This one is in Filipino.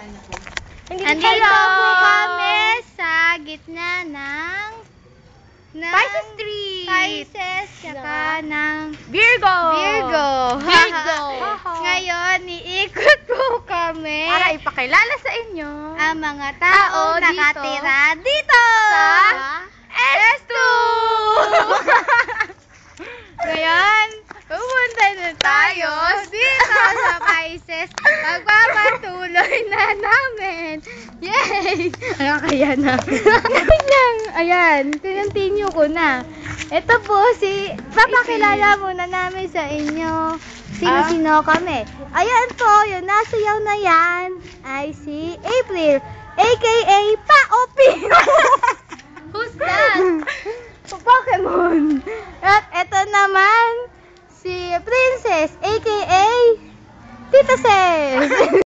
Andito po kami sa gitna ng Pisces Street. Pisces, tsaka ng Virgo. Virgo. Ngayon, iikot po kami Para ipakilala sa inyo ang mga tao dito. nakatira dito Sa S2. Ngayon, pupunta na tayo dito sa Pisces. Magpapatuloy na namin. Yay! Ano kaya na? lang. Ayan, continue ko na. Ito po papakilala muna namin sa inyo. Sino-sino kami. Ayan po, yung nasayaw na yan ay si April, aka Pa-Opi. Who's that? Pokemon. At ito naman, si Princess, aka Tita Ses.